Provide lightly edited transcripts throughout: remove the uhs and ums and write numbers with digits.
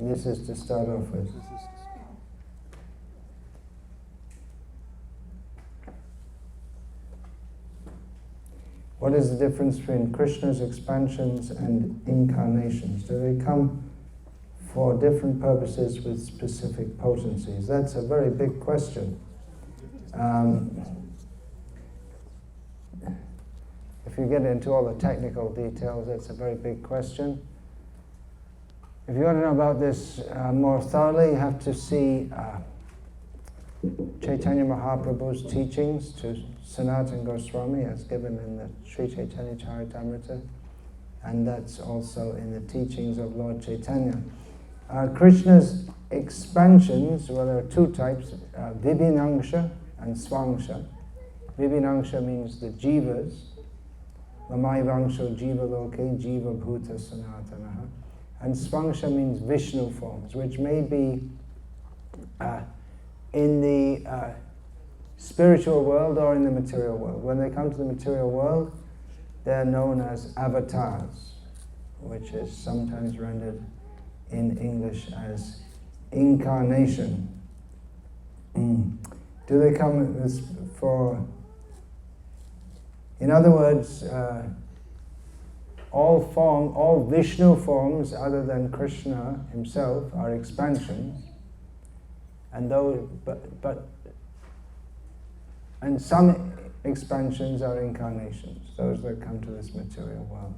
This is to start off with. What is the difference between Krishna's expansions and incarnations? Do they come for different purposes with specific potencies? That's a very big question. If you get into all the technical details, that's a very big question. If you want to know about this more thoroughly, you have to see Chaitanya Mahaprabhu's teachings to Sanatana Goswami as given in the Sri Chaitanya Charitamrita, and that's also in the teachings of Lord Chaitanya. Krishna's expansions, well, there are two types, Vibhinangsha and Svangsha. Vibhinangsha means the jivas, Mamaivangsho jiva loke jiva bhuta sanatanaha. And Svangsha means Vishnu forms, which may be in the spiritual world or in the material world. When they come to the material world, they're known as avatars, which is sometimes rendered in English as incarnation. Do they come for... In other words, all Vishnu forms other than Krishna himself are expansions, and and some expansions are incarnations, those that come to this material world.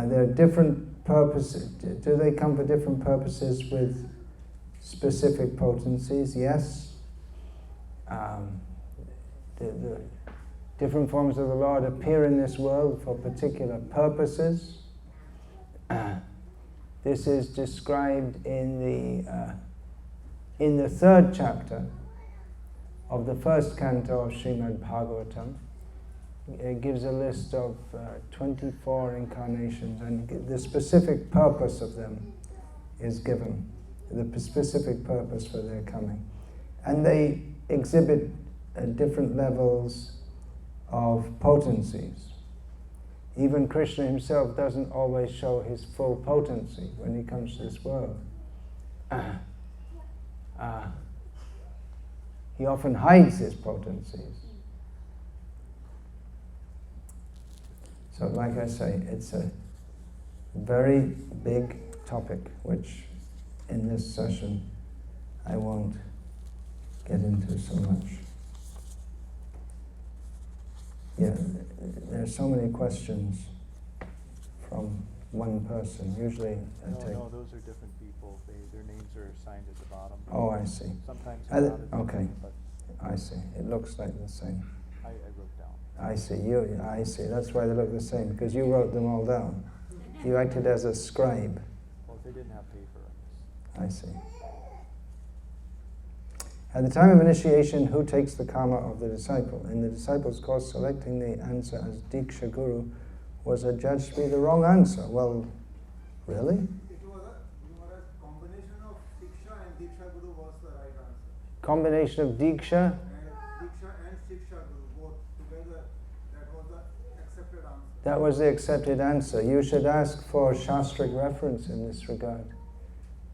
There are different purposes. Do they come for different purposes with specific potencies? Yes. The different forms of the Lord appear in this world for particular purposes. This is described in the third chapter of the first canto of Srimad Bhagavatam. It gives a list of 24 incarnations, and the specific purpose of them is given, the specific purpose for their coming. And they exhibit different levels of potencies. Even Krishna himself doesn't always show his full potency when he comes to this world. He often hides his potencies. So like I say, it's a very big topic, which in this session I won't get into so much. Yeah, there's so many questions from one person. Usually No, those are different people. Their names are assigned at the bottom. Oh, I see. Sometimes okay, I see. It looks like the same. I wrote down. I see. I see. That's why they look the same, because you wrote them all down. You acted as a scribe. Well, they didn't have paper. I see. At the time of initiation, who takes the karma of the disciple? In the disciple's course, selecting the answer as Diksha Guru was adjudged to be the wrong answer. Well, really? It was a combination of Diksha and Diksha Guru was the right answer. Combination of Diksha? Diksha and Shiksha Guru, both together, that was the accepted answer. That was the accepted answer. You should ask for Shastric reference in this regard.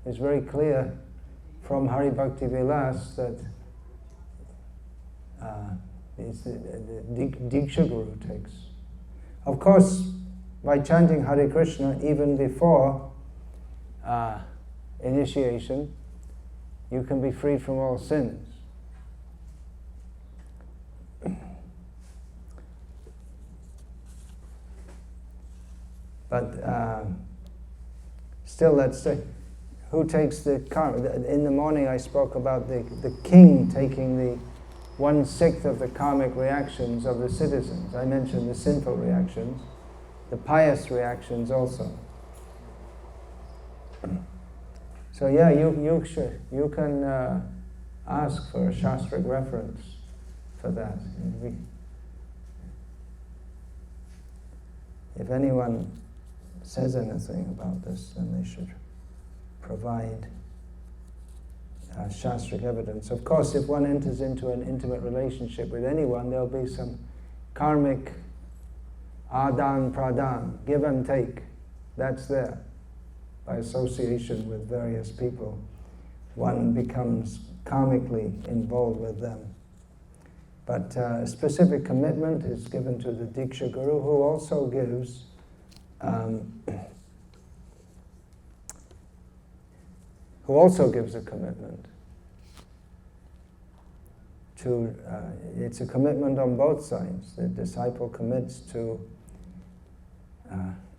It's very clear from Hari Bhakti Vilas that it's the Diksha Guru takes. Of course, by chanting Hare Krishna even before initiation, you can be freed from all sins. But still, let's say, who takes the karma? In the morning I spoke about the king taking the 1/6 of the karmic reactions of the citizens. I mentioned the sinful reactions, the pious reactions also. So yeah, you can ask for a Shastric reference for that. If anyone says anything about this, then they should provide Shastric evidence. Of course, if one enters into an intimate relationship with anyone, there'll be some karmic adan pradan, give and take. That's there. by association with various people, one becomes karmically involved with them. But a specific commitment is given to the Diksha Guru, who also gives a commitment to, it's a commitment on both sides. The disciple commits to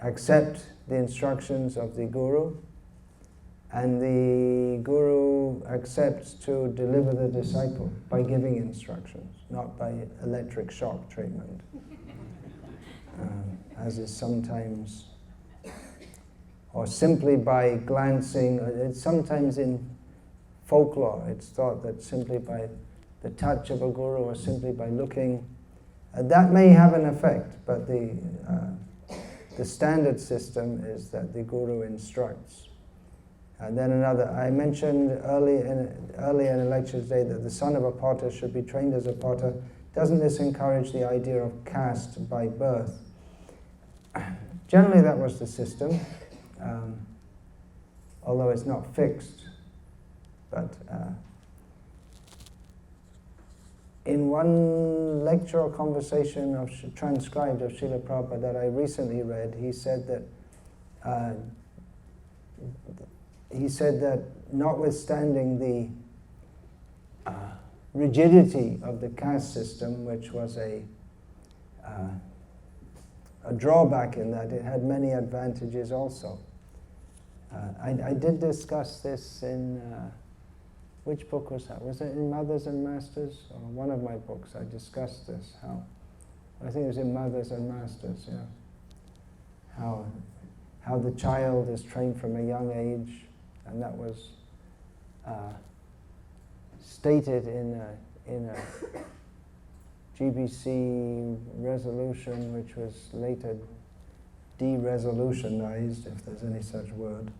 accept the instructions of the Guru, and the Guru accepts to deliver the disciple by giving instructions, not by electric shock treatment, as is sometimes, or simply by glancing. It's sometimes in folklore, it's thought that simply by the touch of a Guru or simply by looking, that may have an effect, but the standard system is that the Guru instructs. And then another, I mentioned earlier in a lecture today that the son of a potter should be trained as a potter. Doesn't this encourage the idea of caste by birth? Generally that was the system, although it's not fixed. But in one lecture or conversation transcribed of Srila Prabhupada that I recently read, he said that notwithstanding the rigidity of the caste system, which was a drawback in that, it had many advantages also. I did discuss this in, which book was that? Was it in Mothers and Masters? Or one of my books, I discussed this, how, I think it was in Mothers and Masters, yeah. How the child is trained from a young age, and that was stated in a GBC resolution, which was later de-resolutionized, if there's any such word,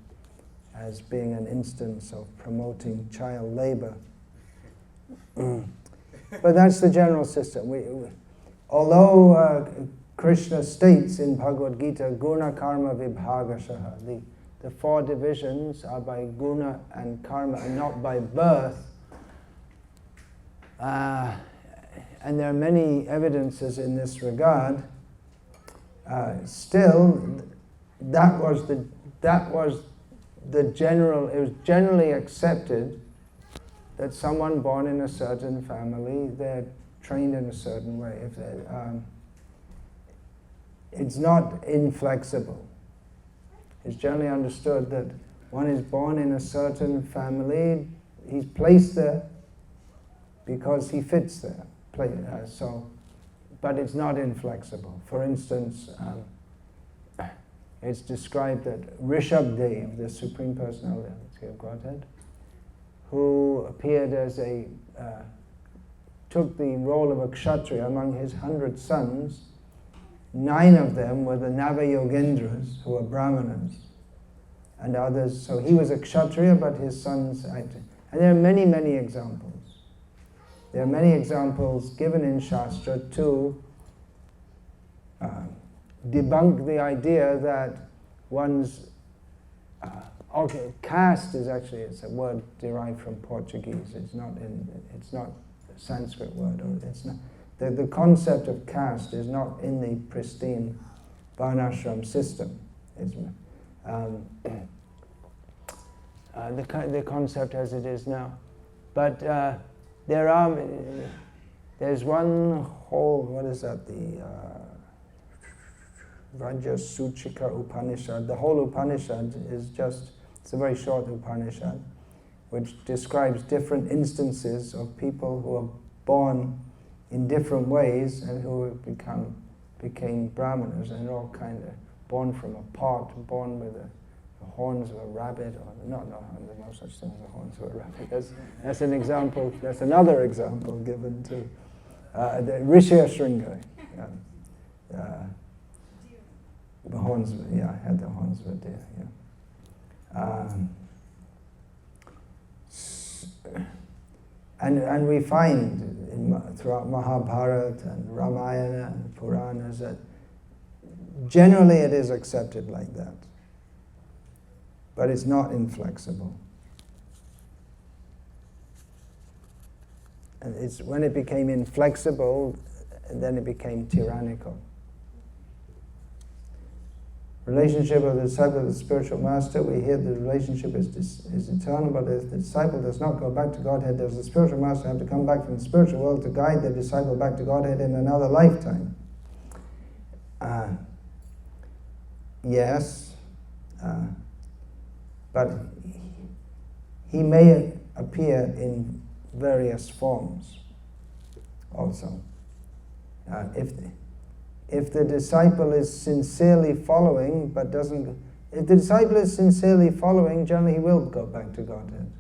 as being an instance of promoting child labor. But that's the general system. Although Krishna states in Bhagavad Gita, guna karma vibhagashaha, the four divisions are by guna and karma and not by birth. And there are many evidences in this regard. Still, that was the general. It was generally accepted that someone born in a certain family, they're trained in a certain way. If it's not inflexible. It's generally understood that one is born in a certain family, he's placed there because he fits there. But it's not inflexible. For instance, it's described that Rishabdev, the Supreme Personality of Godhead, who appeared as took the role of a kshatriya among his 100 sons. 9 of them were the Nava-yogendras, who were brahmanas, and others. So he was a kshatriya, but his sons acted. And there are many, many examples. There are many examples given in Shastra to debunk the idea that one's caste is actually, it's a word derived from Portuguese. It's not a Sanskrit word, or it's not. The concept of caste is not in the pristine varnashram system. It's the concept as it is now. But there's one whole, what is that, the Rajasuchika Upanishad. The whole Upanishad is it's a very short Upanishad, which describes different instances of people who are born in different ways and who became brahmanas, and all kind of born from a pot, born with the horns of a rabbit, or there's no such thing as the horns of a rabbit. That's an example. That's another example given to the Rishya Shringa. The horns, had the horns of a deer. And we find throughout Mahabharata and Ramayana and Puranas that generally it is accepted like that. but it's not inflexible. And it's when it became inflexible, then it became tyrannical. Relationship of the disciple with the spiritual master, we hear the relationship is eternal, but if the disciple does not go back to Godhead, does the spiritual master have to come back from the spiritual world to guide the disciple back to Godhead in another lifetime? Yes, but he may appear in various forms also. If the disciple is sincerely following, but doesn't, if the disciple is sincerely following, generally he will go back to Godhead.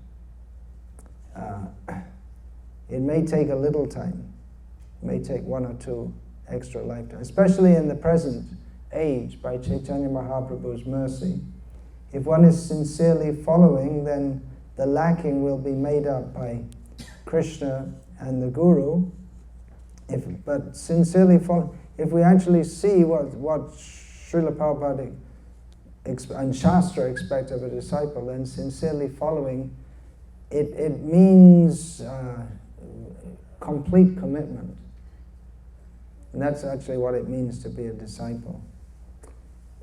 It may take a little time. It may take 1 or 2 extra lifetimes, especially in the present age, by Chaitanya Mahaprabhu's mercy. If one is sincerely following, then the lacking will be made up by Krishna and the Guru. But sincerely following, if we actually see what Srila Prabhupada and Shastra expect of a disciple, then sincerely following, it means complete commitment. And that's actually what it means to be a disciple.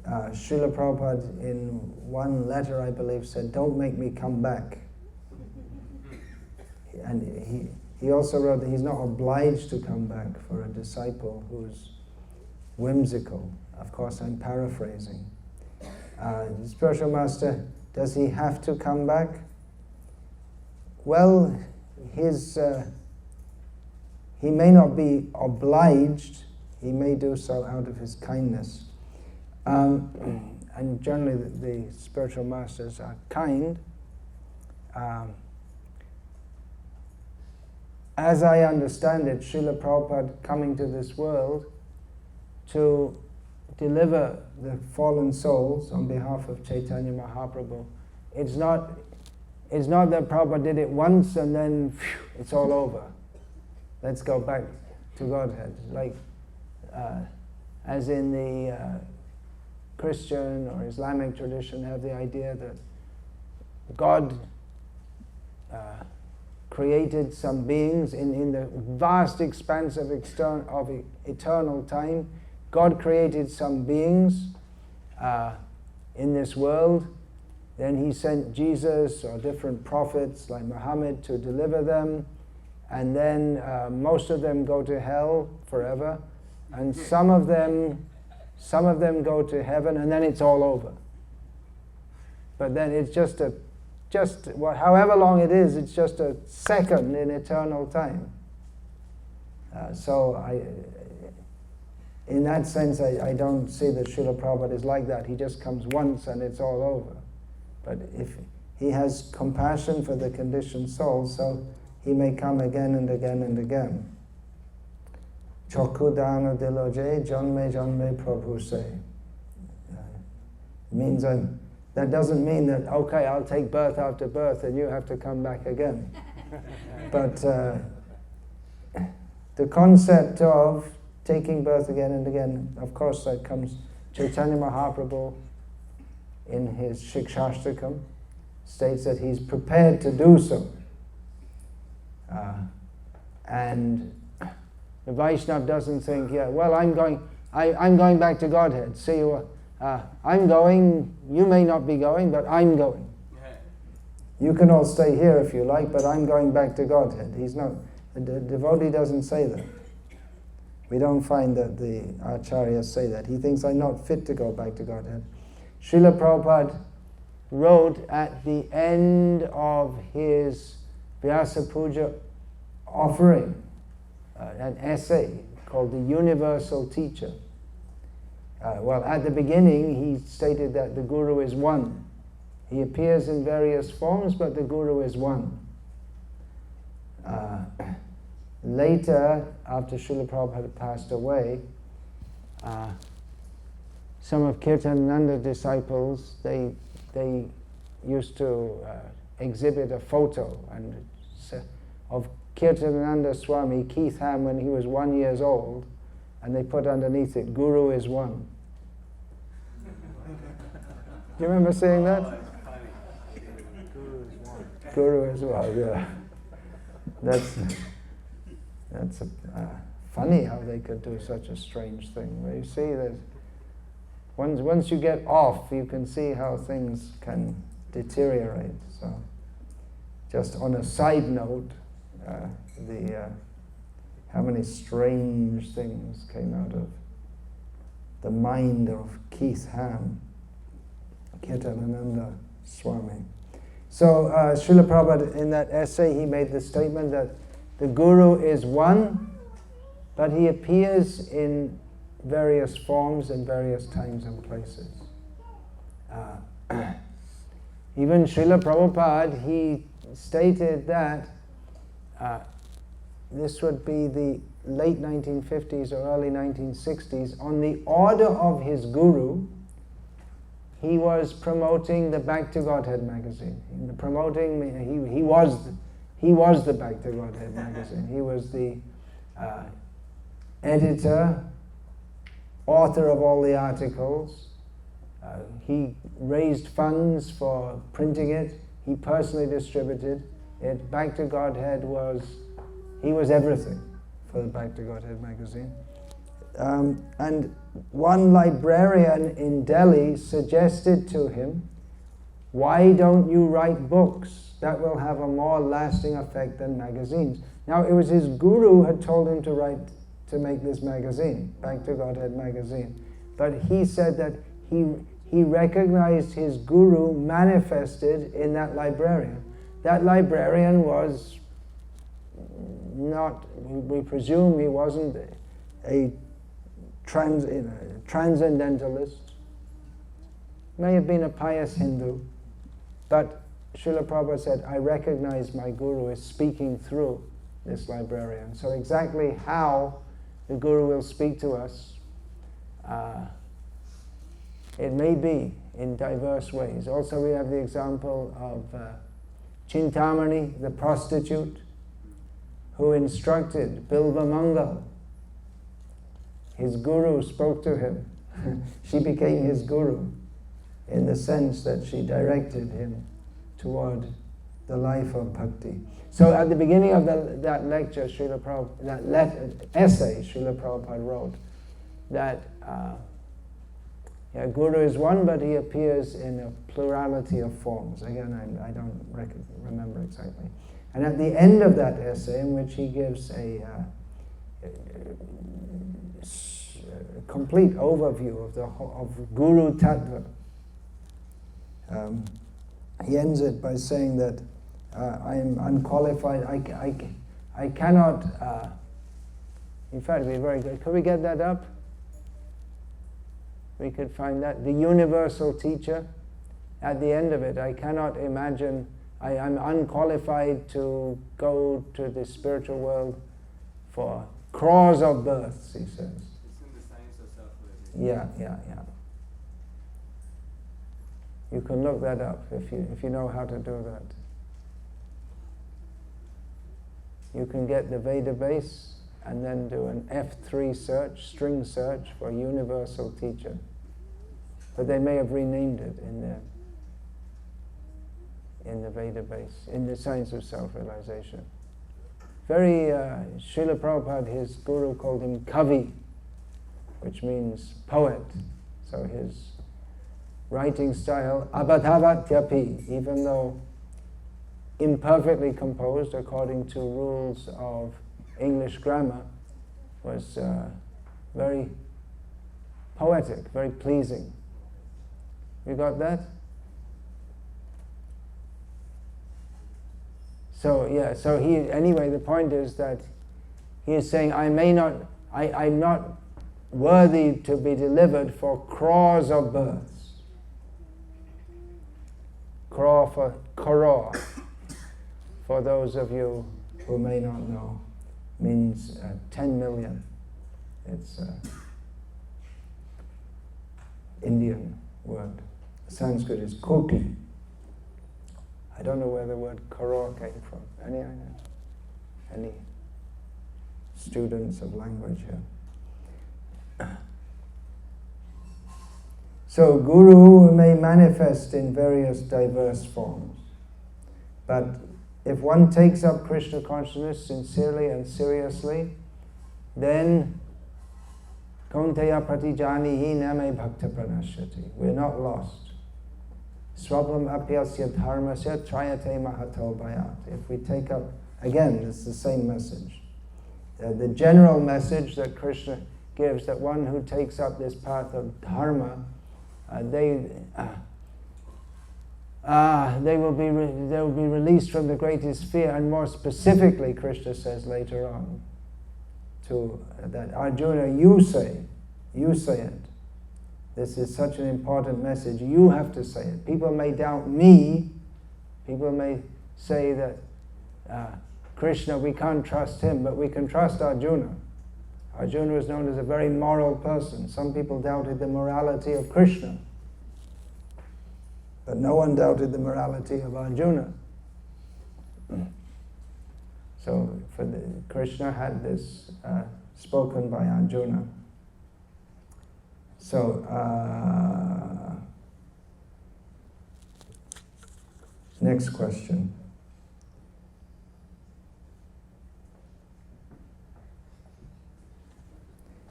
Srila Prabhupada in one letter, I believe, said, "Don't make me come back." And he also wrote that he's not obliged to come back for a disciple who's whimsical. Of course, I'm paraphrasing. The spiritual master, does he have to come back? Well, he may not be obliged. He may do so out of his kindness. And generally the spiritual masters are kind. As I understand it, Srila Prabhupada coming to this world to deliver the fallen souls on behalf of Chaitanya Mahaprabhu, it's not that Prabhupada did it once and then it's all over. Let's go back to Godhead. Like, as in the Christian or Islamic tradition have the idea that God created some beings in the vast expanse of eternal time. God created some beings in this world. Then he sent Jesus or different prophets like Muhammad to deliver them. And then most of them go to hell forever. And some of them go to heaven, and then it's all over. But then it's however long it is, it's just a second in eternal time. In that sense, I don't see that Srila Prabhupada is like that. He just comes once and it's all over. But if he has compassion for the conditioned souls, so he may come again and again and again. Chokudana diloje janme janme prabhu se. Means that doesn't mean that, okay, I'll take birth after birth and you have to come back again. But the concept of taking birth again and again, of course that comes, Chaitanya Mahaprabhu in his Shikshashtakam states that he's prepared to do so. And the Vaishnava doesn't think, yeah, well, I'm going back to Godhead. See you. I'm going. You may not be going, but I'm going. You can all stay here if you like, but I'm going back to Godhead. He's not. The devotee doesn't say that. We don't find that the acharyas say that. He thinks I'm not fit to go back to Godhead. Srila Prabhupada wrote at the end of his Vyasa Puja offering an essay called The Universal Teacher. Well, at the beginning he stated that the Guru is one. He appears in various forms, but the Guru is one. Later, after Srila Prabhupada had passed away, some of Kirtananda's disciples, they used to exhibit a photo of Kirtananda Swami, Keith Ham, when he was 1 year old, and they put underneath it, Guru is one. Do you remember seeing that? Guru as well, yeah. That's funny how they could do such a strange thing. But you see that once you get off, you can see how things can deteriorate. So, just on a side note, how many strange things came out of the mind of Keith Ham, Kirtanam Swami. So Srila Prabhupada, in that essay, he made the statement that the Guru is one, but he appears in various forms in various times and places. Even Srila Prabhupada, he stated that this would be the late 1950s or early 1960s. On the order of his Guru, he was promoting the Back to Godhead magazine. He was the Back to Godhead magazine. He was the editor, author of all the articles. He raised funds for printing it. He personally distributed it. Back to Godhead he was everything for the Back to Godhead magazine. And one librarian in Delhi suggested to him, why don't you write books? That will have a more lasting effect than magazines. Now, it was his guru who had told him to make this magazine, Back to Godhead magazine. But he said that he recognized his guru manifested in that librarian. That librarian was not, we presume he wasn't a transcendentalist, may have been a pious Hindu, but Srila Prabhupada said, I recognize my Guru is speaking through this librarian. So exactly how the Guru will speak to us, it may be in diverse ways. Also we have the example of Chintamani, the prostitute, who instructed Bilva Mangal. His Guru spoke to him. She became his Guru in the sense that she directed him toward the life of bhakti. So at the beginning of that lecture, essay Srila Prabhupada wrote that Guru is one, but he appears in a plurality of forms. Again, I don't remember exactly. And at the end of that essay, in which he gives a complete overview of Guru Tattva, he ends it by saying that I am unqualified. I cannot. In fact, it'd be very good. Could we get that up? We could find that the universal teacher. At the end of it, I cannot imagine. I'm unqualified to go to the spiritual world for crores of births, he says. It's in the science of self-realization. Yeah. You can look that up if you know how to do that. You can get the Veda base and then do an F3 search, string search for universal teacher. But they may have renamed it in the Veda base, in the science of self-realization. Very, Srila Prabhupada, his guru called him Kavi, which means poet. So his writing style, abhatavatyapi, even though imperfectly composed according to rules of English grammar, was very poetic, very pleasing. You got that? So anyway, the point is that he is saying, I'm not worthy to be delivered for crores of births. Crore for crore, for those of you who may not know, means 10 million. It's an Indian word. Sanskrit is koti. I don't know where the word crore came from. Any students of language here? So Guru may manifest in various diverse forms. But if one takes up Krishna consciousness sincerely and seriously, then Kaunteya pratijanihi name bhakta pranashyati. We're not lost. Swablam apyasya dharmasya trayate mahato bhayat. If we take up, again, it's the same message. The general message that Krishna gives, that one who takes up this path of dharma, they will be released from the greatest fear. And more specifically, Krishna says later on, to that Arjuna, you say it. This is such an important message. You have to say it. People may doubt me. People may say that Krishna, we can't trust him, but we can trust Arjuna. Arjuna was known as a very moral person. Some people doubted the morality of Krishna, but no one doubted the morality of Arjuna. So Krishna had this spoken by Arjuna. So next question.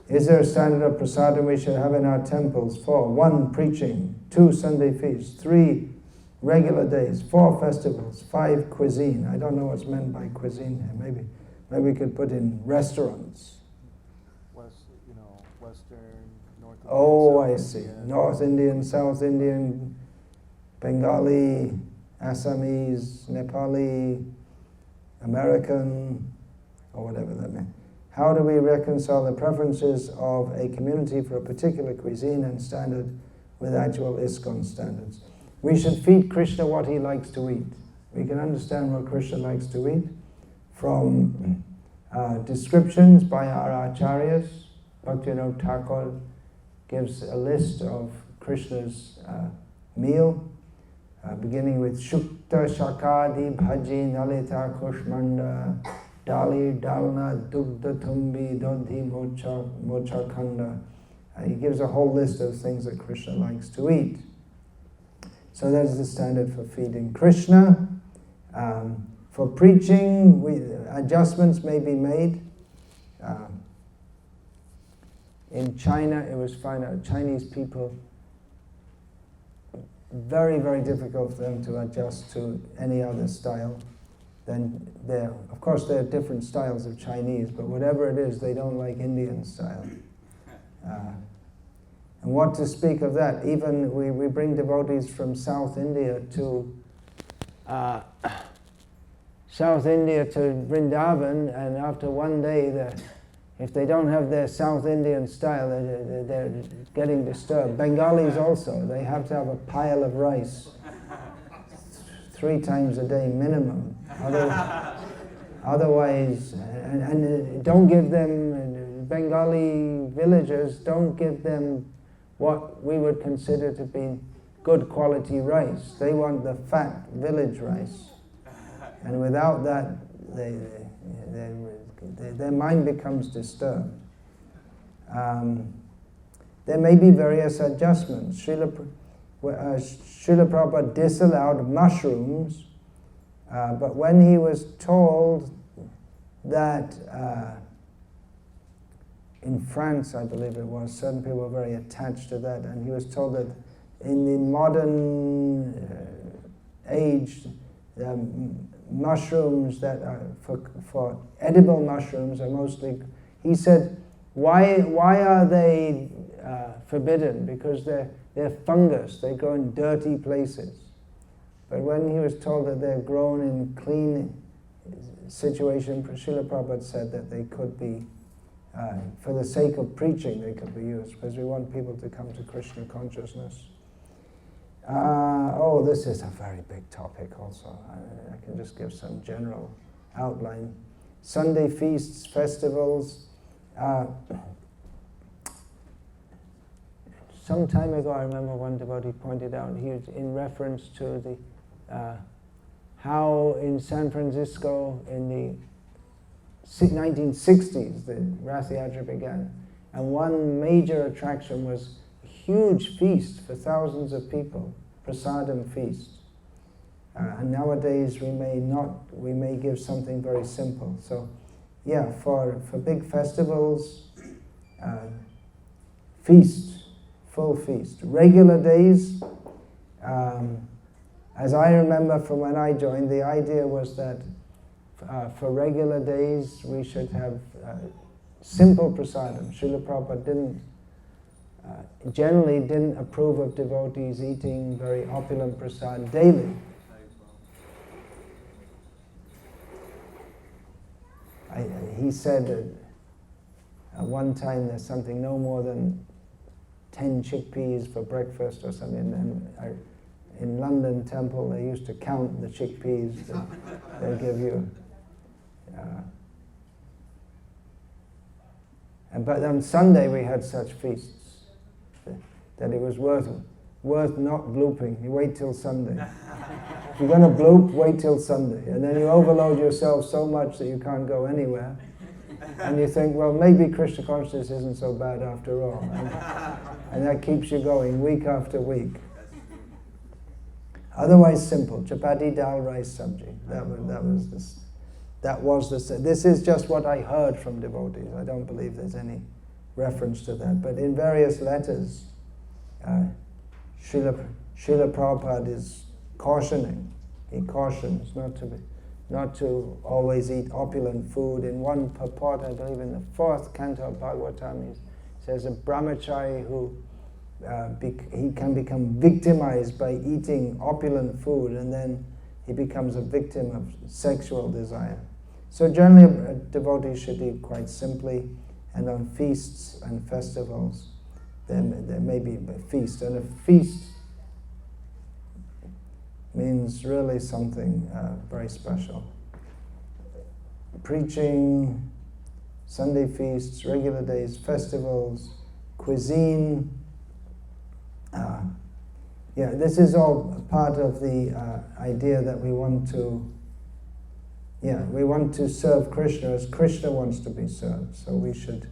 Is there a standard of prasadam we should have in our temples? 4. 1. Preaching. 2. Sunday feasts. 3. Regular days. 4. Festivals. 5. Cuisine. I don't know what's meant by cuisine here. Maybe we could put in restaurants. Western, North Indian, Oh, South I see. Indian. North Indian, South Indian, Bengali, Assamese, Nepali, American, or whatever that means. How do we reconcile the preferences of a community for a particular cuisine and standard with actual ISKCON standards? We should feed Krishna what he likes to eat. We can understand what Krishna likes to eat from descriptions by our acharyas. Bhaktivinoda Thakur gives a list of Krishna's meal, beginning with Shukta Shakadi Bhaji Nalita Kushmanda Dali Dalna Dugdha Tumbi Dodhi Mocha Khanda. He gives a whole list of things that Krishna likes to eat. So that is the standard for feeding Krishna. For preaching, adjustments may be made. In China, it was found out Chinese people, very, very difficult for them to adjust to any other style. Then of course there are different styles of Chinese, but whatever it is, they don't like Indian style. And what to speak of that? Even we bring devotees from South India to Vrindavan, and after one day, if they don't have their South Indian style, they're getting disturbed. Bengalis also, they have to have a pile of rice 3 times a day minimum. Otherwise, and don't give them, Bengali villagers, don't give them what we would consider to be good quality rice. They want the fat village rice. And without that, their mind becomes disturbed. There may be various adjustments. Srila Prabhupada disallowed mushrooms, but when he was told that in France, I believe it was, certain people were very attached to that, and he was told that in the modern age, mushrooms that are for edible mushrooms are mostly, he said, why are they forbidden? Because they're fungus, they grow in dirty places. But when he was told that they're grown in clean situation, Srila Prabhupada said that they could be, for the sake of preaching, they could be used, because we want people to come to Krishna consciousness. This is a very big topic also. I can just give some general outline. Sunday feasts, festivals. Some time ago, I remember one devotee pointed out, he was in reference to the how in San Francisco in the 1960s the Rath Yatra began, and one major attraction was a huge feast for thousands of people, prasadam feast. And nowadays we may give something very simple. So yeah, for big festivals, feast, full feast. Regular days, as I remember from when I joined, the idea was that for regular days we should have simple prasadam. Srila Prabhupada generally didn't approve of devotees eating very opulent prasad daily. He said that one time there's something no more than 10 chickpeas for breakfast or something. And in London Temple they used to count the chickpeas that they give you. But on Sunday we had such feasts that it was worth not blooping. You wait till Sunday. If you're going to bloop, wait till Sunday. And then you overload yourself so much that you can't go anywhere. And you think, well, maybe Krishna consciousness isn't so bad after all. And that keeps you going week after week. Otherwise simple. Chapati, dal, rice, sabji. This is just what I heard from devotees. I don't believe there's any reference to that. But in various letters, Srila Prabhupada is cautioning. He cautions not to always eat opulent food. In one purport, I believe in the 4th canto of Bhagavatam, he says a brahmachari who he can become victimized by eating opulent food, and then he becomes a victim of sexual desire. So generally a devotee should eat quite simply, and on feasts and festivals there may be a feast. And a feast means really something very special. Preaching, Sunday feasts, regular days, festivals, cuisine. This is all part of the idea that we want to serve Krishna as Krishna wants to be served. So we should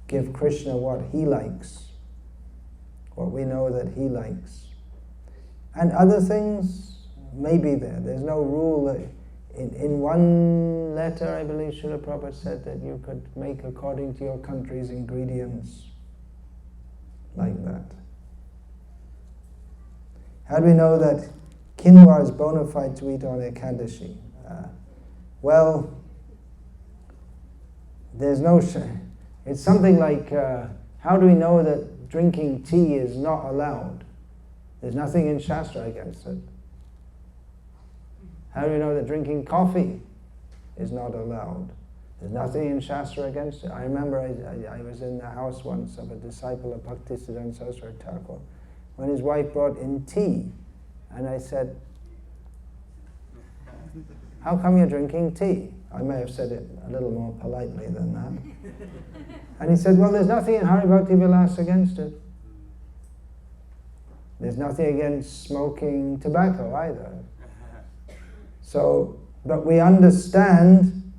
give Krishna what he likes, what we know that he likes. And other things may be there. There's no rule that in one letter, I believe Srila Prabhupada said that you could make according to your country's ingredients, like that. How do we know that quinoa is bona fide to eat on Ekadashi? Well, there's no... It's something like, how do we know that drinking tea is not allowed? There's nothing in Shastra against it. How do we know that drinking coffee is not allowed? There's nothing in Shastra against it. I remember I was in the house once of a disciple of Bhakti Siddhanta Saraswati Thakur, when his wife brought in tea, and I said, how come you're drinking tea? I may have said it a little more politely than that. And he said, well, there's nothing in Hari Bhakti Vilas against it. There's nothing against smoking tobacco either. So, but we understand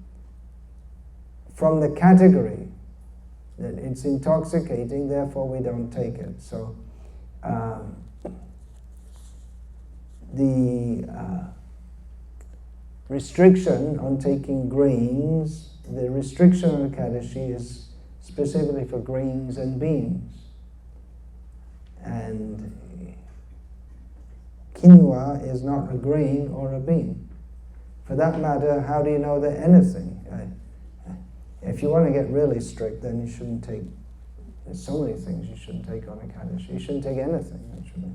from the category that it's intoxicating, therefore we don't take it. So, the restriction on taking grains, the restriction on Ekadashi is specifically for grains and beans. And quinoa is not a grain or a bean. For that matter, how do you know that anything? If you want to get really strict, then you shouldn't take, there's so many things you shouldn't take on Ekadashi. You shouldn't take anything, actually.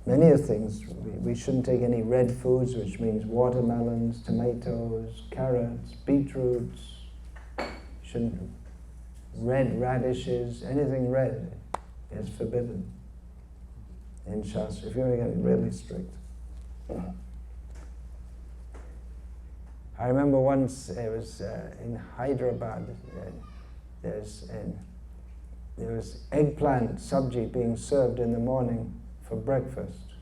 Many of things, we shouldn't take any red foods, which means watermelons, tomatoes, carrots, beetroots. Shouldn't, red radishes, anything red is forbidden in Shastra, if you want to get really strict. I remember once, it was in Hyderabad, there was eggplant sabji being served in the morning for breakfast.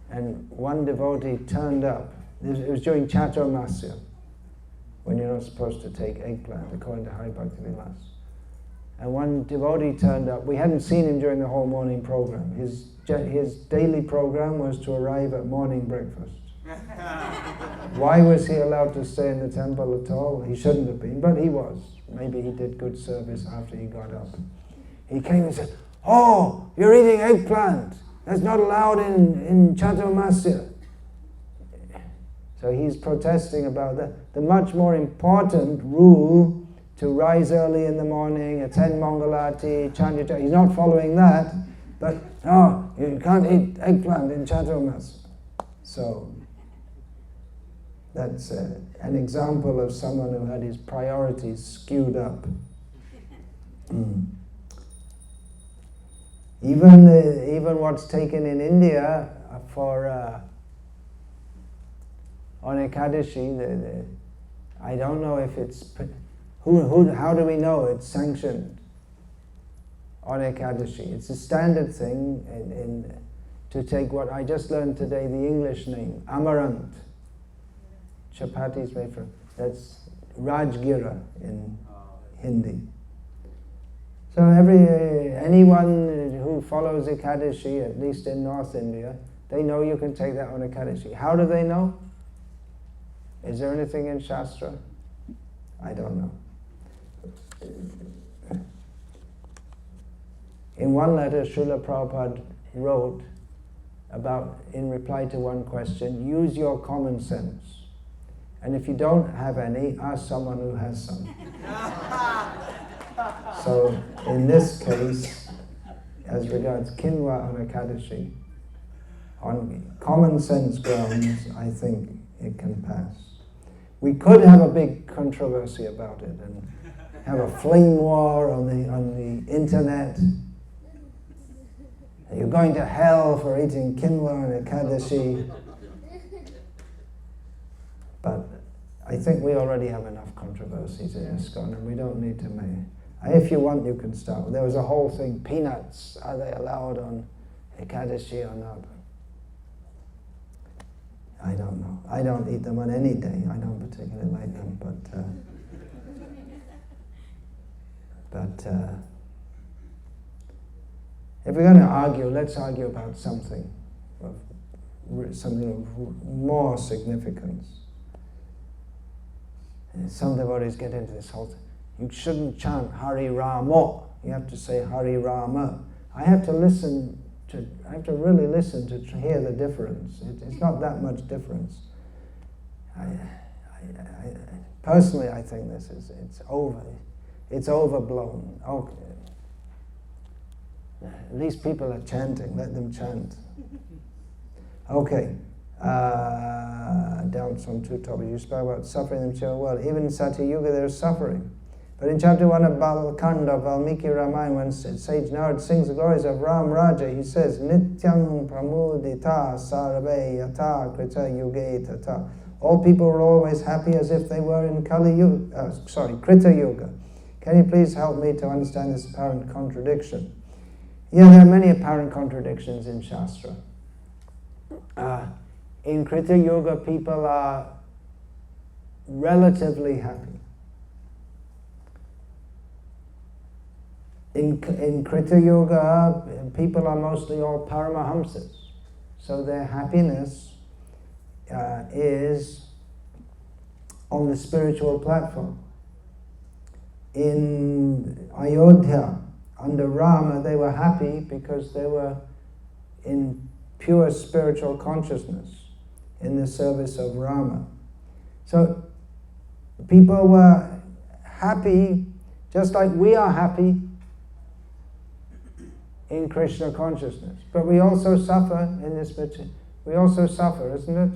And one devotee turned up, it was during Chaturmasya, when you're not supposed to take eggplant, according to Hari Bhakti Vilas. And one devotee turned up. We hadn't seen him during the whole morning program. His daily program was to arrive at morning breakfast. Why was he allowed to stay in the temple at all? He shouldn't have been, but he was. Maybe he did good service after he got up. He came and said, "Oh, you're eating eggplant. That's not allowed in Chaturmasya." So he's protesting about that. The much more important rule to rise early in the morning, attend Mangalati, chant. He's not following that, but no, you can't eat eggplant in Chaturmasya. So that's an example of someone who had his priorities skewed up. Even what's taken in India for on Ekadashi, I don't know if it's how do we know it's sanctioned on Ekadashi? It's a standard thing to take what I just learned today, the English name, Amaranth. Chapatis made from, that's Rajgira in Hindi. So anyone who follows Ekadashi, at least in North India, they know you can take that on Ekadashi. How do they know? Is there anything in Shastra? I don't know. In one letter, Srila Prabhupada wrote about, in reply to one question, use your common sense. And if you don't have any, ask someone who has some. So in this case, as regards Kinwa on Ekadashi, on common sense grounds, I think it can pass. We could have a big controversy about it and have a flame war on the internet. You're going to hell for eating Kinwa and Ekadashi. But I think we already have enough controversies in ISKCON, and we don't need to make. If you want, you can start. There was a whole thing, peanuts, are they allowed on Ekadashi or not? I don't know. I don't eat them on any day. I don't particularly like them, but if we're going to argue, let's argue about something of more significance. And some devotees get into this whole thing. You shouldn't chant Hari Rama. You have to say Hari Rama. I have to really listen to hear the difference. It's not that much difference. Personally, I think it's overblown. Okay. At least people are chanting. Let them chant. Okay. Down some two topics. You spoke about suffering in the material world. Even in Satya Yuga, there's suffering. But in chapter 1 of Balakanda, Valmiki Ramayana, when sage Narad sings the glories of Ram Raja, he says, Nityam pramudita sarve yata krita yuge tata. All people were always happy as if they were in Krita Yuga. Can you please help me to understand this apparent contradiction? Yeah, there are many apparent contradictions in Shastra. In Krita Yuga, people are relatively happy. In Krita Yuga, people are mostly all Paramahamsas. So their happiness is on the spiritual platform. In Ayodhya, under Rama, they were happy because they were in pure spiritual consciousness in the service of Rama. So people were happy just like we are happy in Krishna consciousness. But we also suffer in this material. We also suffer, isn't it?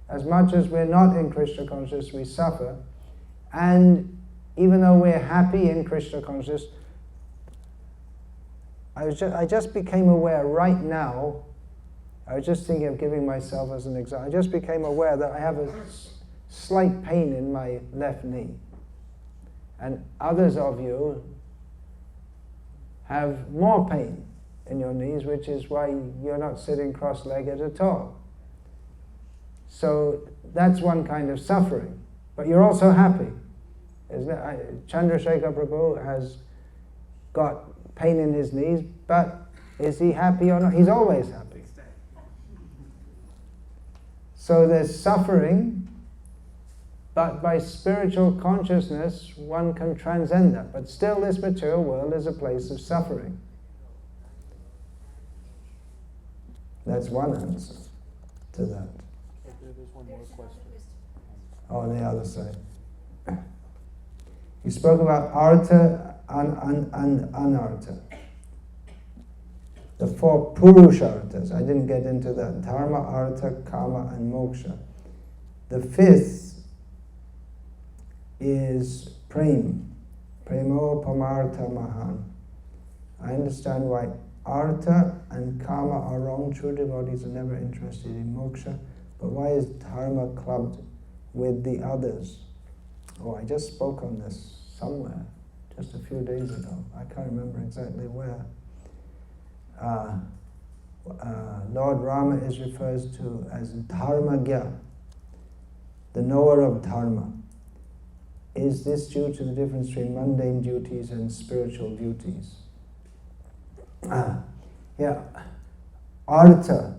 As much as we're not in Krishna consciousness, we suffer. And even though we're happy in Krishna consciousness, I just became aware right now, I was just thinking of giving myself as an example, I just became aware that I have a slight pain in my left knee. And others of you have more pain in your knees, which is why you're not sitting cross-legged at all. So that's one kind of suffering. But you're also happy. Isn't it? Chandrasekhar Prabhu has got pain in his knees, but is he happy or not? He's always happy. So there's suffering, but by spiritual consciousness one can transcend that. But still this material world is a place of suffering. That's one answer to that. There's one more question. On the other side. You spoke about artha and anartha. The four purusharthas. I didn't get into that. Dharma, artha, kama, and moksha. The fifth is prem. Premo pamartha mahan. I understand why artha and kama are wrong. True devotees are never interested in moksha. But why is dharma clubbed with the others? Oh, I just spoke on this somewhere, just a few days ago. I can't remember exactly where. Lord Rama is referred to as Dharmagya, the knower of Dharma. Is this due to the difference between mundane duties and spiritual duties? Yeah, artha,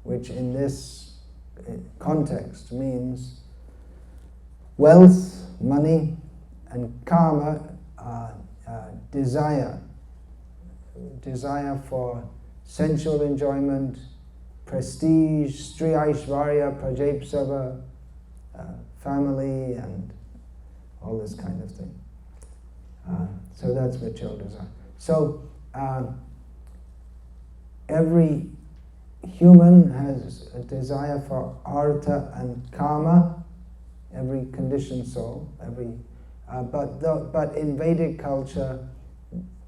which in this context means wealth, money, and kama, desire for sensual enjoyment, prestige, stri aishvarya, prajapsava, family, and all this kind of thing. So that's material desire. So every human has a desire for artha and kama, every conditioned soul, but in Vedic culture,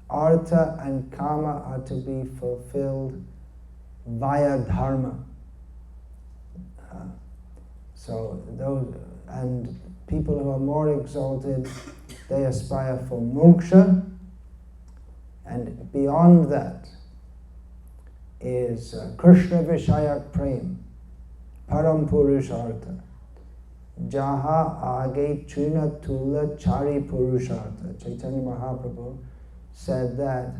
artha and kama are to be fulfilled via dharma. So those, and people who are more exalted, they aspire for moksha, and beyond that is Krishna Vishayak Prem, Param Purushartha, Jaha Age Trina Tula Chari Purushartha. Chaitanya Mahaprabhu said that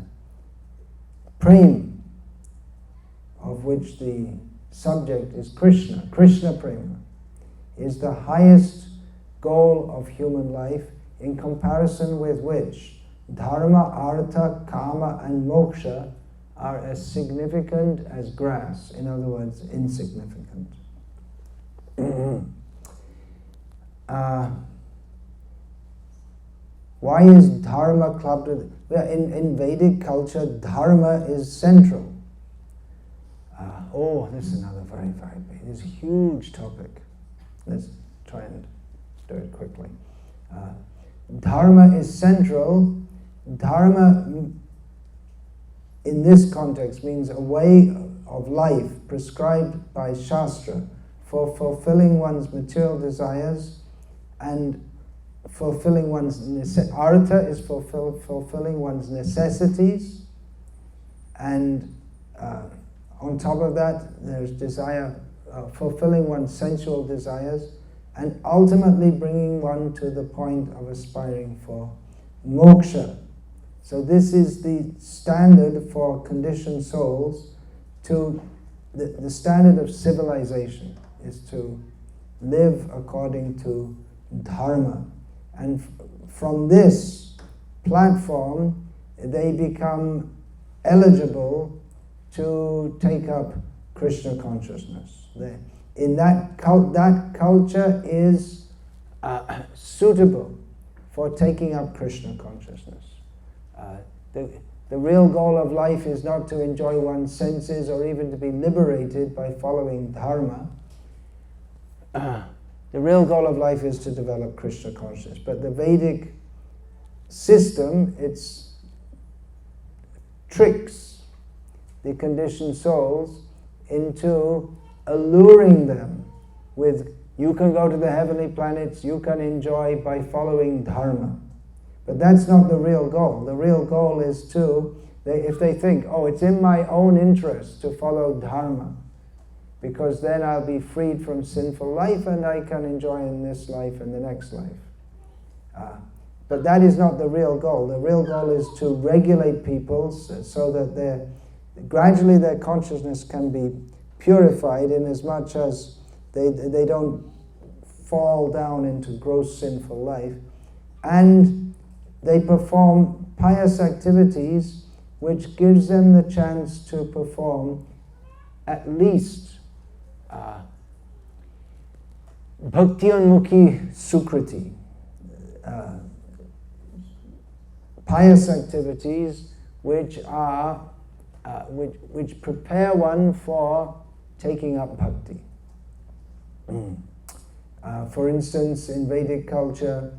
Prem, of which the subject is Krishna, Krishna Prema, is the highest goal of human life, in comparison with which Dharma, Artha, Kama, and Moksha are as significant as grass, in other words, insignificant. Why is Dharma clubbed with... Well, in Vedic culture, Dharma is central. This is another very, very big, this is a huge topic. Let's try and do it quickly. Dharma is central. Dharma, in this context, means a way of life prescribed by Shastra for fulfilling one's material desires and fulfilling one's artha is fulfilling one's necessities, and on top of that there's desire, fulfilling one's sensual desires, and ultimately bringing one to the point of aspiring for moksha. So this is the standard for conditioned souls. The standard of civilization is to live according to dharma. And from this platform, they become eligible to take up Krishna consciousness. In that culture is suitable for taking up Krishna consciousness. The real goal of life is not to enjoy one's senses or even to be liberated by following dharma. The real goal of life is to develop Krishna consciousness. But the Vedic system, it's tricks the conditioned souls into alluring them with, you can go to the heavenly planets, you can enjoy by following dharma. But that's not the real goal. The real goal is if they think, it's in my own interest to follow dharma, because then I'll be freed from sinful life and I can enjoy in this life and the next life. But that is not the real goal. The real goal is to regulate people so that gradually their consciousness can be purified in as much as they don't fall down into gross sinful life, and they perform pious activities which gives them the chance to perform at least Bhakti Unmukhi Sukriti, pious activities which are which prepare one for taking up bhakti. For instance, in Vedic culture,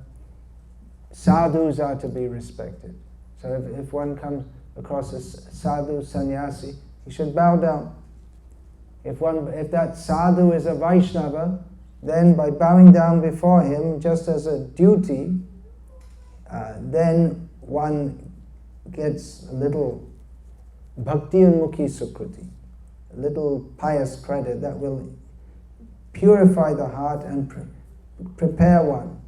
sadhus are to be respected. So if one comes across a sadhu sannyasi, he should bow down. If that sadhu is a Vaishnava, then by bowing down before him, just as a duty, then one gets a little Bhakti Unmukhi Sukriti, a little pious credit that will purify the heart and prepare one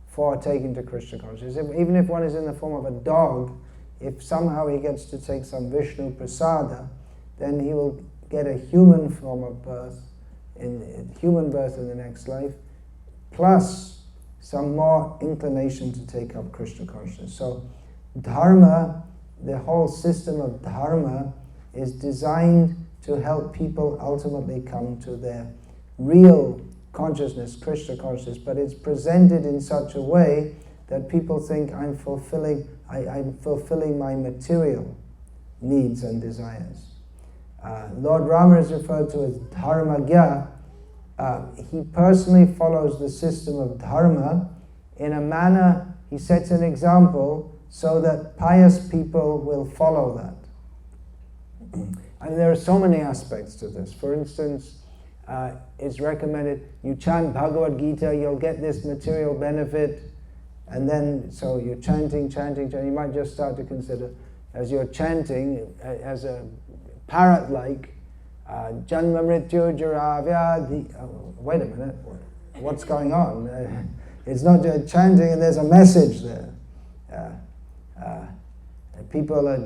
for taking to Krishna consciousness. Even if one is in the form of a dog, if somehow he gets to take some Vishnu prasada, then he will get a human form of birth, human birth in the next life, plus some more inclination to take up Krishna consciousness. So Dharma, the whole system of Dharma, is designed to help people ultimately come to their real consciousness, Krishna consciousness, but it's presented in such a way that people think I'm fulfilling my material needs and desires. Lord Rama is referred to as Dharmagya. He personally follows the system of Dharma in a manner, he sets an example so that pious people will follow that. And there are so many aspects to this. For instance, it's recommended you chant Bhagavad Gita, you'll get this material benefit, and then so you're chanting, you might just start to consider, as you're chanting, as a parrot-like, Janma Mrityu Jara Vyadhi. Wait a minute, what's going on? It's not just chanting and there's a message there. People are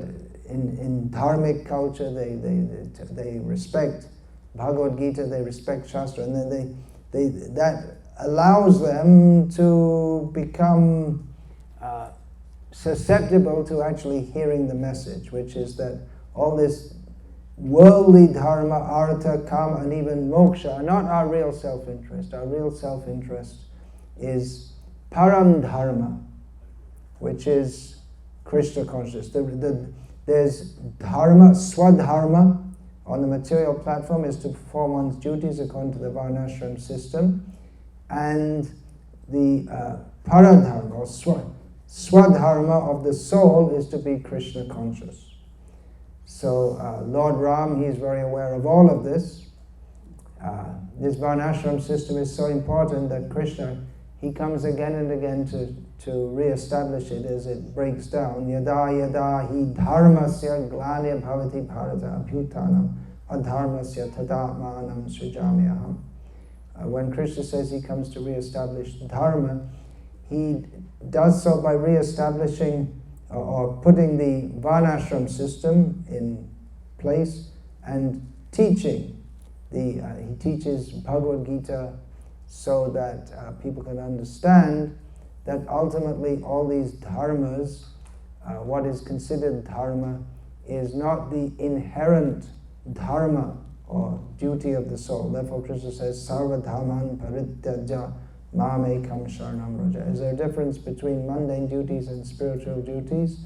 in dharmic culture, they respect Bhagavad Gita, they respect Shastra, and then that allows them to become susceptible to actually hearing the message, which is that all this worldly dharma, arthakama, and even moksha are not our real self-interest. Our real self-interest is param dharma, which is Krishna consciousness. There's dharma, swadharma, on the material platform is to perform one's duties according to the varnashram system, and the paradharma, or swadharma of the soul, is to be Krishna conscious. So Lord Ram, he is very aware of all of this. This varnashram system is so important that Krishna, he comes again and again to re-establish it as it breaks down. Yada yada hi dharmasya glanya bhavati bharata abhyutanam adharmasya tadatmanam srijamyaham. When Krishna says he comes to re-establish dharma, he does so by re-establishing or putting the varnashram system in place and teaching. He teaches Bhagavad Gita so that people can understand that ultimately all these dharmas, what is considered dharma, is not the inherent dharma or duty of the soul. Therefore Krishna says, Sarva dharman parityaja mamekam sharanam vraja. Is there a difference between mundane duties and spiritual duties?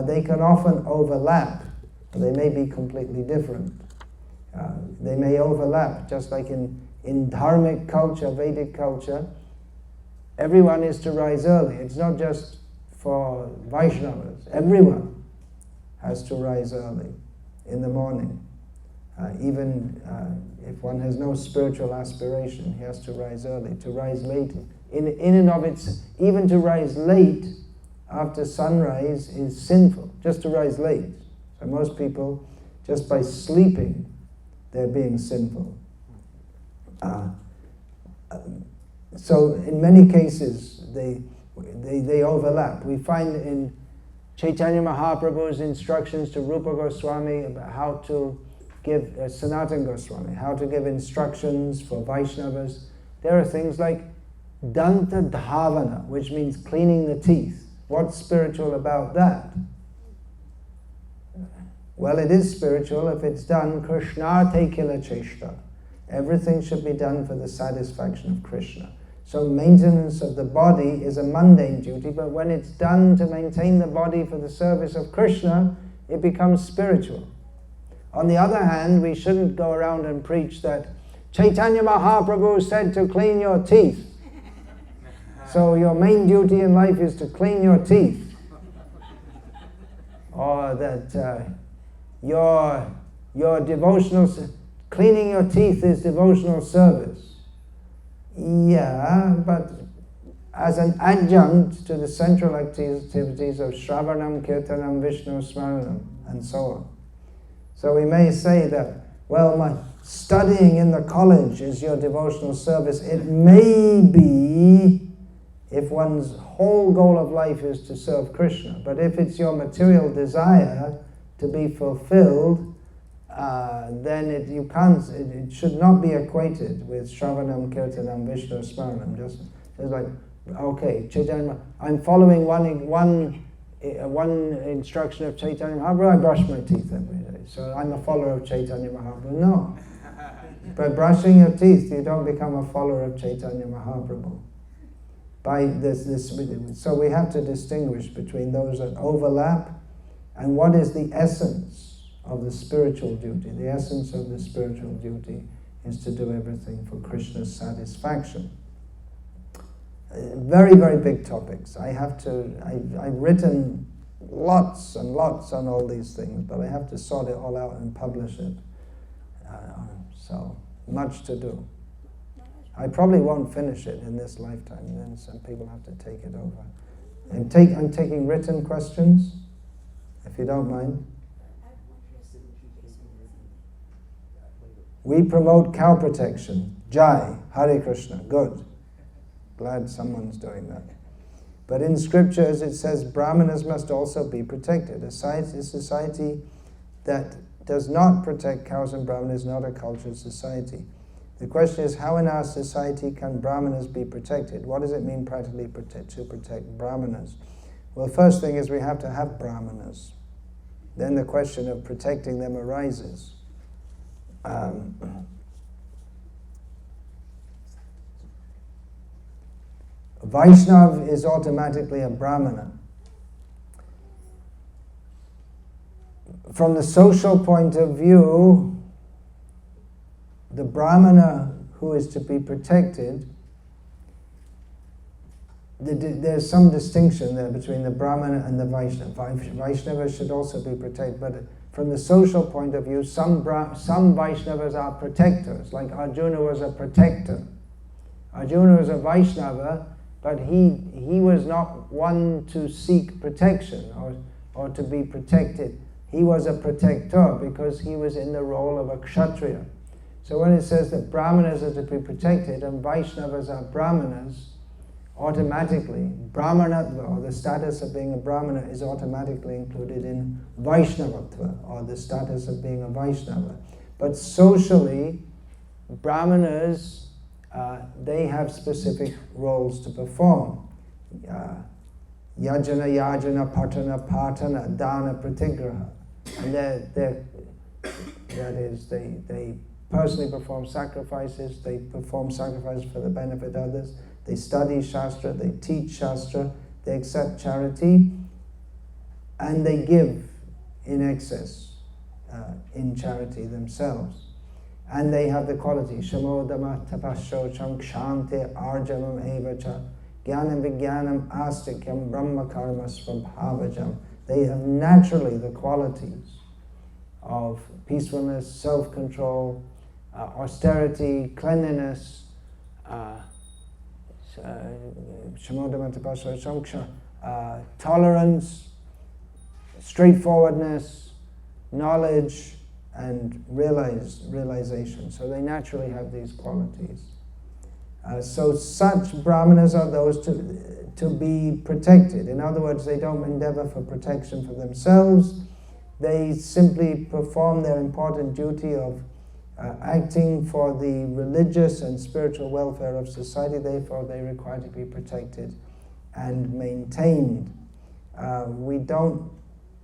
They can often overlap. They may be completely different. They may overlap, just like in dharmic culture, Vedic culture, everyone is to rise early. It's not just for Vaishnavas. Everyone has to rise early in the morning. Even if one has no spiritual aspiration, he has to rise early. To rise late, in and of its, even to rise late after sunrise is sinful. Just to rise late. So most people, just by sleeping, they're being sinful. So in many cases, They overlap. We find in Chaitanya Mahaprabhu's instructions to Rupa Goswami about how to give, Sanatana Goswami, how to give instructions for Vaishnavas. There are things like Danta Dhavana, which means cleaning the teeth. What's spiritual about that? Well, it is spiritual if it's done Krishnarte Kila Cheshta. Everything should be done for the satisfaction of Krishna. So maintenance of the body is a mundane duty, but when it's done to maintain the body for the service of Krishna, it becomes spiritual. On the other hand, we shouldn't go around and preach that Chaitanya Mahaprabhu said to clean your teeth. So your main duty in life is to clean your teeth. Or that your devotional, cleaning your teeth is devotional service. Yeah, but as an adjunct to the central activities of Shravanam, Kirtanam, Vishnu Smaranam, and so on. So we may say that, well, my studying in the college is your devotional service. It may be if one's whole goal of life is to serve Krishna. But if it's your material desire to be fulfilled, then it should not be equated with Shravanam, Kirtanam, Vishnu Smaranam. Just like, okay, Chaitanya, I'm following one instruction of Chaitanya Mahaprabhu, I brush my teeth every day. So I'm a follower of Chaitanya Mahaprabhu. No. By brushing your teeth, you don't become a follower of Chaitanya Mahaprabhu. So we have to distinguish between those that overlap and what is the essence of the spiritual duty. The essence of the spiritual duty is to do everything for Krishna's satisfaction. Very, very big topics. I've written lots and lots on all these things, but I have to sort it all out and publish it. So, much to do. I probably won't finish it in this lifetime, then some people have to take it over. I'm taking written questions, if you don't mind. We promote cow protection. Jai, Hare Krishna, good. Glad someone's doing that. But in scriptures it says Brahmanas must also be protected. A society that does not protect cows and Brahmanas is not a cultured society. The question is, how in our society can Brahmanas be protected? What does it mean practically to protect Brahmanas? Well, first thing is we have to have Brahmanas. Then the question of protecting them arises. Vaishnav is automatically a Brahmana. From the social point of view, the Brahmana who is to be protected, there's some distinction there between the Brahmana and the Vaishnava. Vaishnavas should also be protected, but from the social point of view, some Vaishnavas are protectors, like Arjuna was a protector. Arjuna was a Vaishnava, but he was not one to seek protection or to be protected. He was a protector because he was in the role of a Kshatriya. So when it says that Brahmanas are to be protected and Vaishnavas are Brahmanas, automatically, Brahmanatva, or the status of being a Brahmana, is automatically included in Vaishnavatva, or the status of being a Vaishnava. But socially, Brahmanas, they have specific roles to perform. Yajana, yajana, patana, patana, dana, pratigraha. And they personally perform sacrifices, they perform sacrifices for the benefit of others, they study Shastra, they teach Shastra, they accept charity, and they give in excess in charity themselves. And they have the quality, Shamodama tapashocham kshante arjamam evacha jnanam vijnanam astikyam brahma karmas svabhavajam. They have naturally the qualities of peacefulness, self-control, austerity, cleanliness, tolerance, straightforwardness, knowledge, and realization. So they naturally have these qualities. So such brahmanas are those to be protected. In other words, they don't endeavor for protection for themselves. They simply perform their important duty of acting for the religious and spiritual welfare of society. Therefore, they require to be protected and maintained. We don't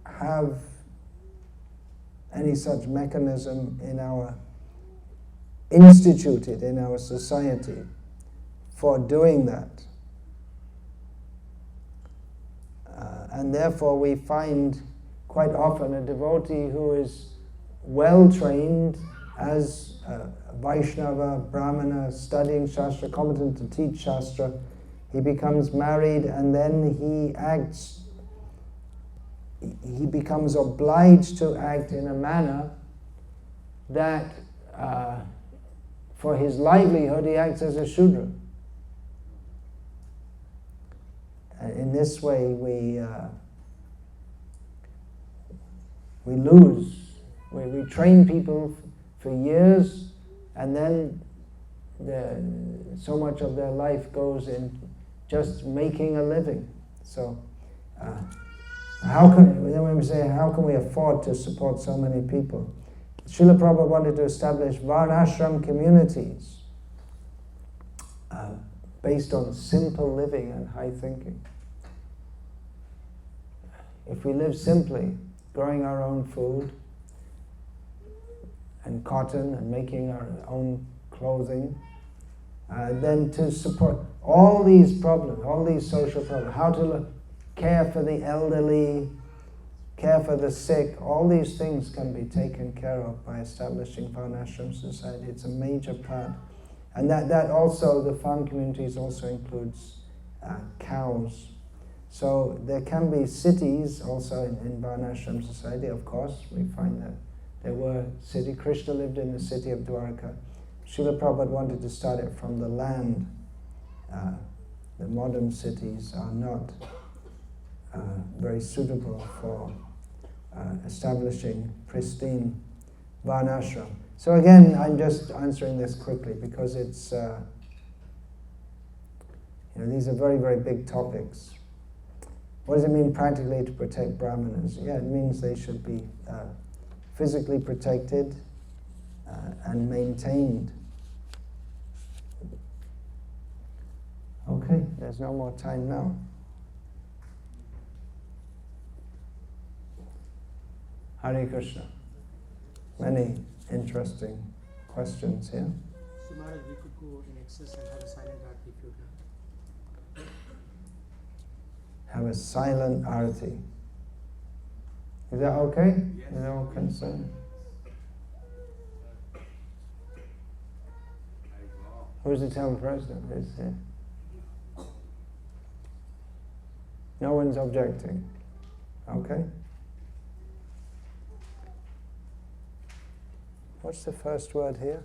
have any such mechanism instituted in our society for doing that. And therefore we find quite often a devotee who is well trained as a Vaishnava, Brahmana, studying Shastra, competent to teach Shastra. He becomes married and then he becomes obliged to act in a manner that for his livelihood he acts as a Shudra. In this way we lose. We train people for years and then so much of their life goes in just making a living. So how can we afford to support so many people? Srila Prabhupada wanted to establish varnashram communities based on simple living and high thinking. If we live simply, growing our own food and cotton and making our own clothing, then to support all these problems, all these social problems, how to care for the elderly, care for the sick, all these things can be taken care of by establishing Varnashram society. It's a major part. And that also, the farm communities also includes cows. So there can be cities also in Varnashram society, of course. We find that there were cities. Krishna lived in the city of Dwarka. Srila Prabhupada wanted to start it from the land. The modern cities are not very suitable for establishing pristine Varnashram. So again, I'm just answering this quickly because it's, these are very, very big topics. What does it mean practically to protect Brahmanas? Yeah, it means they should be physically protected and maintained. Okay, there's no more time now. Hare Krishna. Many interesting questions here. So, Maharaj, we could go in excess and have a silent arati if you'd like. Have a silent arati. Is that okay? Yes. No concern. Who's the town president? Is here? No one's objecting. Okay. What's the first word here?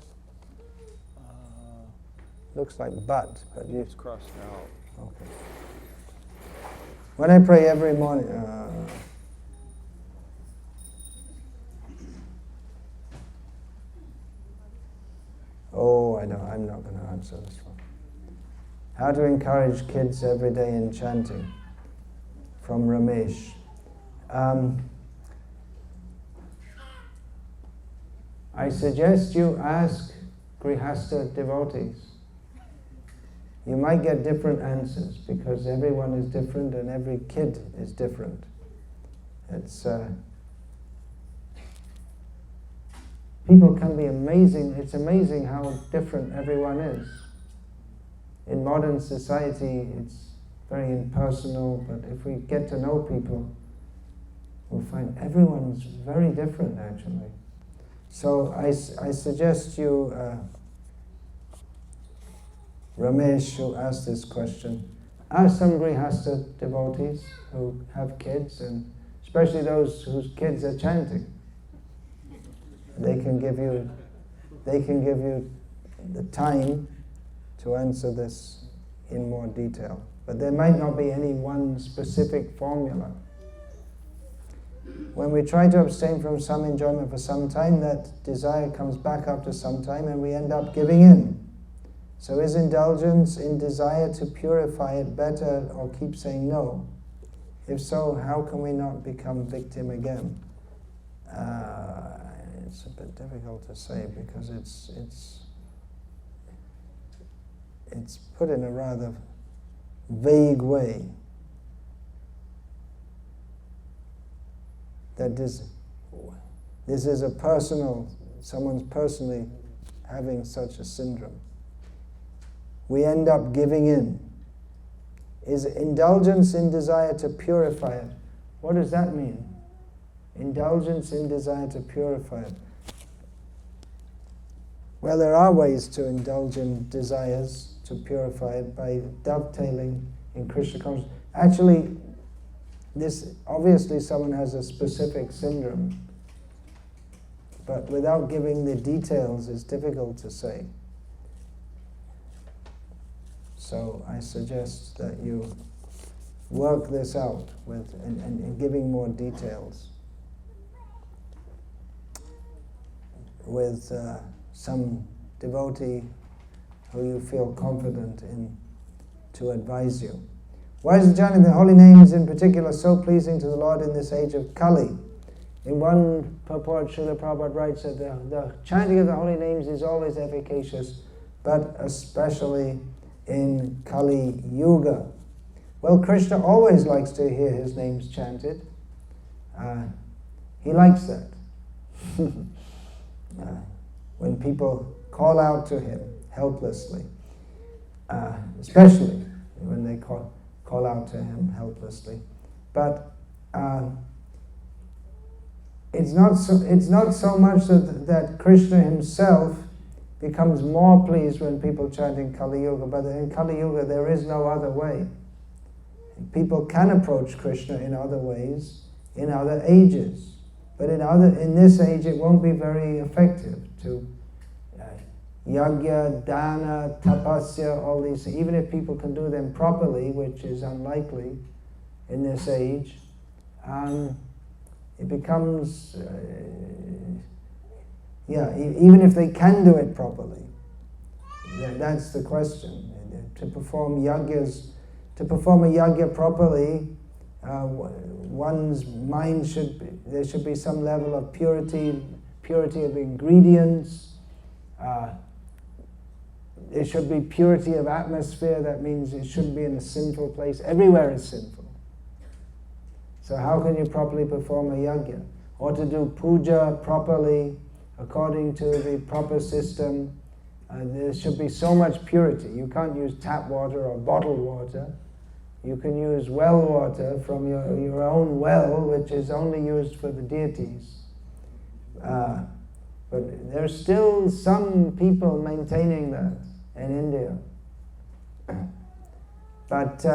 Looks like but you... It's crossed out. Okay. When I pray every morning... I know, I'm not going to answer this one. How to encourage kids every day in chanting? From Ramesh. I suggest you ask Grihastha devotees. You might get different answers because everyone is different and every kid is different. People can be amazing. It's amazing how different everyone is. In modern society, it's very impersonal, but if we get to know people, we'll find everyone's very different actually. So I suggest you, Ramesh, who asked this question, ask some Grihastha devotees who have kids, and especially those whose kids are chanting. They can give you the time to answer this in more detail. But there might not be any one specific formula. When we try to abstain from some enjoyment for some time, that desire comes back after some time and we end up giving in. So is indulgence in desire to purify it better, or keep saying no? If so, how can we not become victim again? It's a bit difficult to say because it's put in a rather vague way. That this is a someone's personally having such a syndrome. We end up giving in. Is indulgence in desire to purify it? What does that mean? Indulgence in desire to purify it. Well, there are ways to indulge in desires to purify it by dovetailing in Krishna consciousness. Actually, this obviously someone has a specific syndrome, but without giving the details, it's difficult to say. So I suggest that you work this out with and giving more details with some devotee who you feel confident in to advise you. Why is the chanting the holy names in particular so pleasing to the Lord in this age of Kali? In one purport, Srila Prabhupada writes that the chanting of the holy names is always efficacious, but especially in Kali Yuga. Well, Krishna always likes to hear his names chanted. He likes that. When people call out to him helplessly, especially when they call out to him helplessly. But it's not so much that Krishna himself becomes more pleased when people chant in Kali Yuga, but in Kali Yuga there is no other way. People can approach Krishna in other ways, in other ages, but in this age it won't be very effective to yagya, dana, tapasya, all these, even if people can do them properly, which is unlikely in this age, it becomes, even if they can do it properly, that's the question. To perform yagyas, to perform a yagya properly, one's mind there should be some level of purity of ingredients. There should be purity of atmosphere. That means it shouldn't be in a sinful place. Everywhere is sinful. So how can you properly perform a yagya? Or to do puja properly, according to the proper system, there should be so much purity. You can't use tap water or bottled water. You can use well water from your own well, which is only used for the deities. But there's still some people maintaining that in India. But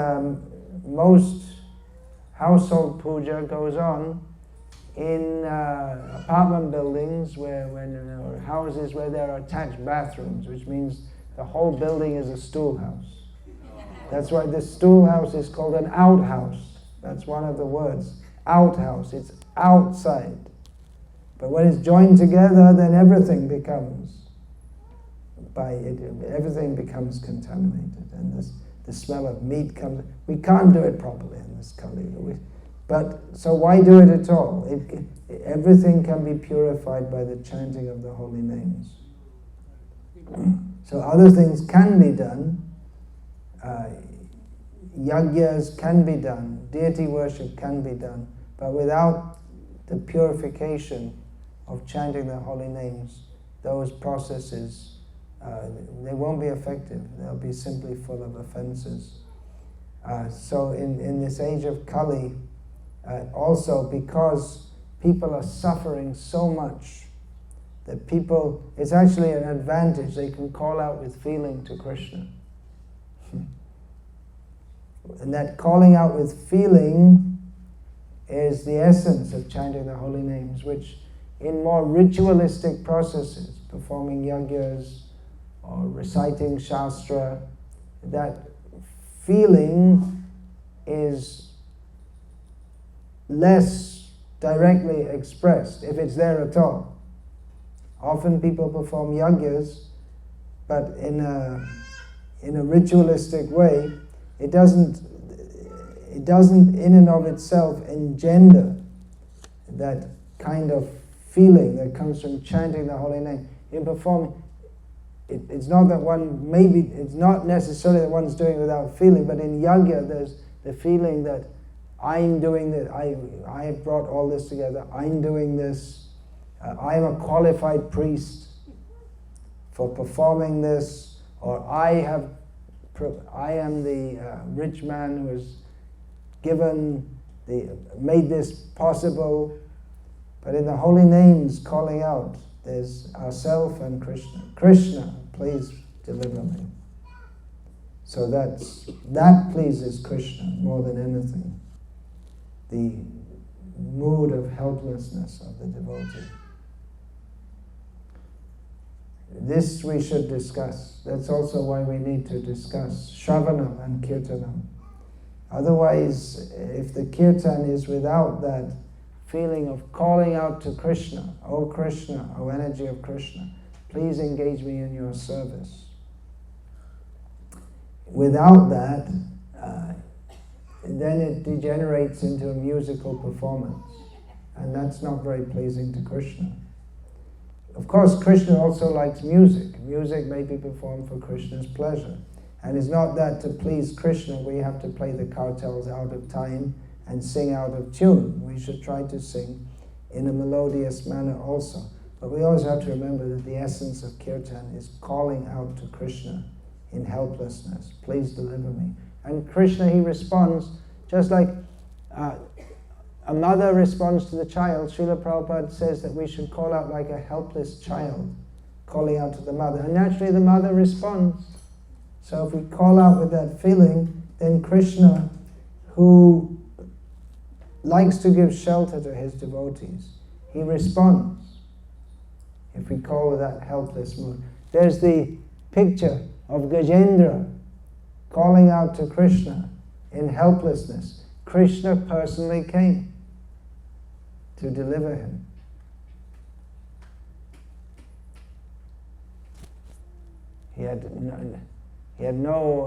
most household puja goes on in apartment buildings or houses where there are attached bathrooms, which means the whole building is a stool house. That's why the stool house is called an outhouse. That's one of the words. Outhouse. It's outside. But when it's joined together, then everything becomes contaminated, and the smell of meat comes. We can't do it properly in this Kali. But so why do it at all? Everything can be purified by the chanting of the holy names. So other things can be done. Yagyas can be done. Deity worship can be done. But without the purification of chanting the holy names, those processes, they won't be effective. They'll be simply full of offenses. So in this age of Kali, also because people are suffering so much, that it's actually an advantage. They can call out with feeling to Krishna. And that calling out with feeling is the essence of chanting the holy names, which in more ritualistic processes, performing yagyas or reciting shastra, that feeling is less directly expressed, if it's there at all. Often people perform yagyas, but in in a ritualistic way, it doesn't in and of itself engender that kind of feeling that comes from chanting the holy name. In performing, it's not that one, maybe it's not necessarily that one's doing it without feeling, but in yajna there's the feeling that I'm doing this, I have brought all this together, I'm doing this, I'm a qualified priest for performing this, or I am the rich man who has made this possible. But in the holy names calling out, there's ourself and Krishna. Krishna, please deliver me. So that pleases Krishna more than anything. The mood of helplessness of the devotee. This we should discuss. That's also why we need to discuss Shravanam and Kirtanam. Otherwise, if the Kirtan is without that feeling of calling out to Krishna, O Krishna, O energy of Krishna, please engage me in your service. Without that, then it degenerates into a musical performance, and that's not very pleasing to Krishna. Of course, Krishna also likes music. Music may be performed for Krishna's pleasure. And it's not that to please Krishna we have to play the kartals out of time and sing out of tune. We should try to sing in a melodious manner also. But we always have to remember that the essence of kirtan is calling out to Krishna in helplessness. Please deliver me. And Krishna, he responds just like a mother responds to the child. Srila Prabhupada says that we should call out like a helpless child, calling out to the mother. And naturally the mother responds. So if we call out with that feeling, then Krishna, who likes to give shelter to his devotees, he responds. If we call with that helpless mood. There's the picture of Gajendra calling out to Krishna in helplessness. Krishna personally came to deliver him. He had no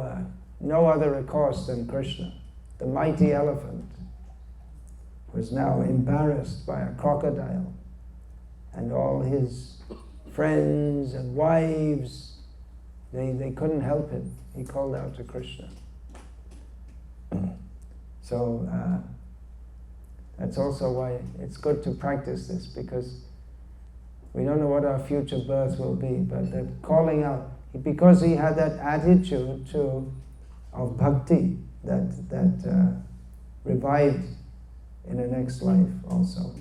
other recourse than Krishna. The mighty elephant was now embarrassed by a crocodile, and all his friends and wives, they couldn't help him. He called out to Krishna. So that's also why it's good to practice this, because we don't know what our future birth will be, but that calling out, because he had that attitude of bhakti that revived in the next life also.